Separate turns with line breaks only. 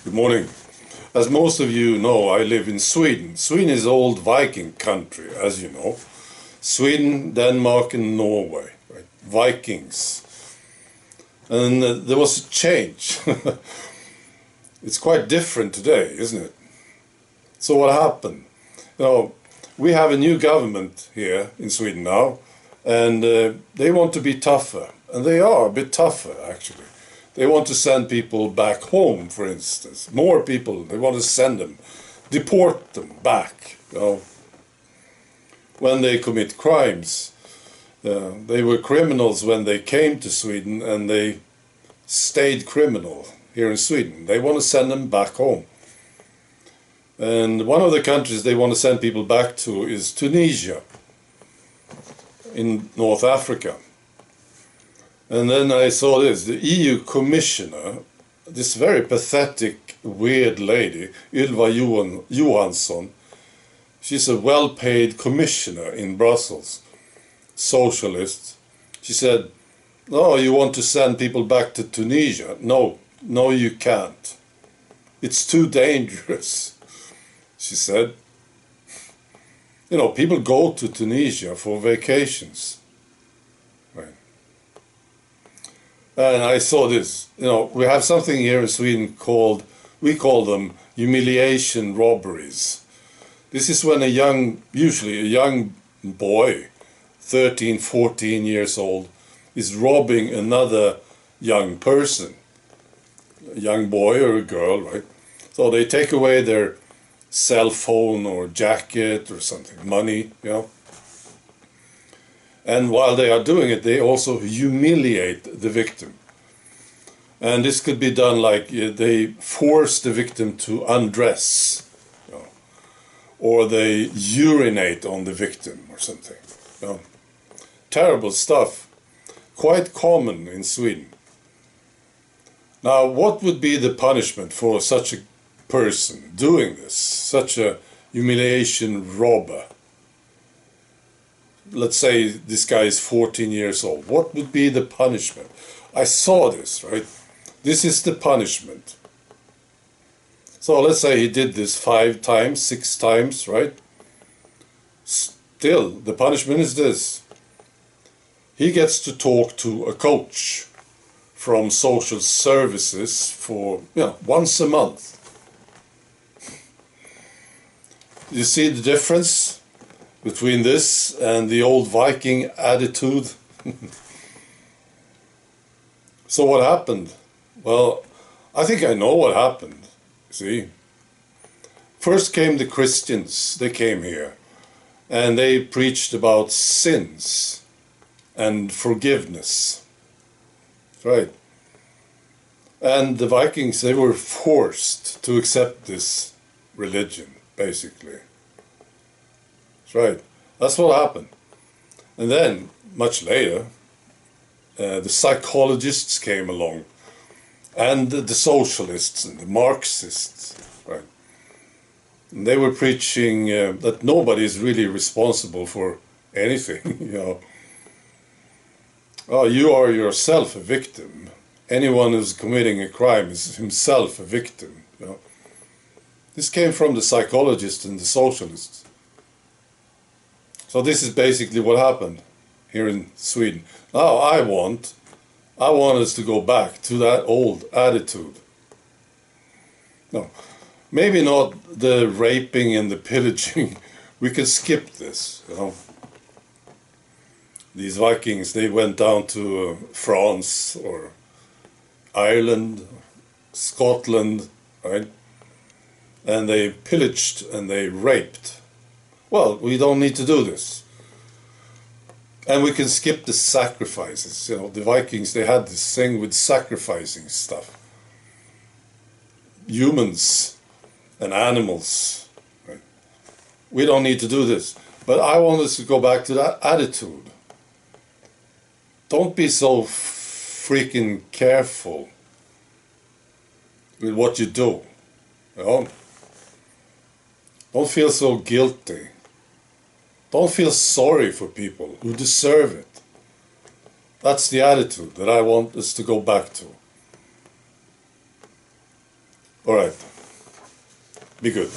Good morning. As most of you know, I live in Sweden. Sweden is old Viking country, as you know. Sweden, Denmark and Norway, right? Vikings. And there was a change. It's quite different today, isn't it? So what happened? We have a new government here in Sweden now, and they want to be tougher. And they are a bit tougher, actually. They want to send people back home, for instance. More people, they want to send them, deport them back, when they commit crimes. They were criminals when they came to Sweden, and they stayed criminal here in Sweden. They want to send them back home. And one of the countries they want to send people back to is Tunisia in North Africa. And then I saw this, the EU commissioner, this very pathetic, weird lady, Ylva Johansson. She's a well-paid commissioner in Brussels, socialist. She said, "No, you want to send people back to Tunisia? No, you can't. It's too dangerous," she said. People go to Tunisia for vacations. Right. And I saw this, we have something here in Sweden we call them humiliation robberies. This is when usually a young boy, 13, 14 years old, is robbing another young person, a young boy or a girl, right? So they take away their cell phone or jacket or something, money, And while they are doing it, they also humiliate the victim. And this could be done like they force the victim to undress, or they urinate on the victim or something. Terrible stuff. Quite common in Sweden. Now, what would be the punishment for such a person doing this, such a humiliation robber? Let's say this guy is 14 years old. What would be the punishment? I saw this, right? This is the punishment. So let's say he did this 5 times, 6 times, right? Still, the punishment is this. He gets to talk to a coach from social services for, once a month. You see the difference between this and the old Viking attitude? So what happened? Well, I think I know what happened. See? First came the Christians. They came here. And they preached about sins and forgiveness. Right. And the Vikings, they were forced to accept this religion, basically. That's right. That's what happened. And then, much later, the psychologists came along, and the socialists and the Marxists, right? And they were preaching that nobody is really responsible for anything, Oh, you are yourself a victim. Anyone who's committing a crime is himself a victim, This came from the psychologists and the socialists. So this is basically what happened here in Sweden. Now I want us to go back to that old attitude. No, maybe not the raping and the pillaging. We could skip this, These Vikings, they went down to France or Ireland, Scotland, right? And they pillaged and they raped. Well, we don't need to do this. And we can skip the sacrifices. The Vikings, they had this thing with sacrificing stuff. Humans and animals. Right? We don't need to do this. But I want us to go back to that attitude. Don't be so freaking careful with what you do. Don't feel so guilty. Don't feel sorry for people who deserve it. That's the attitude that I want us to go back to. All right. Be good.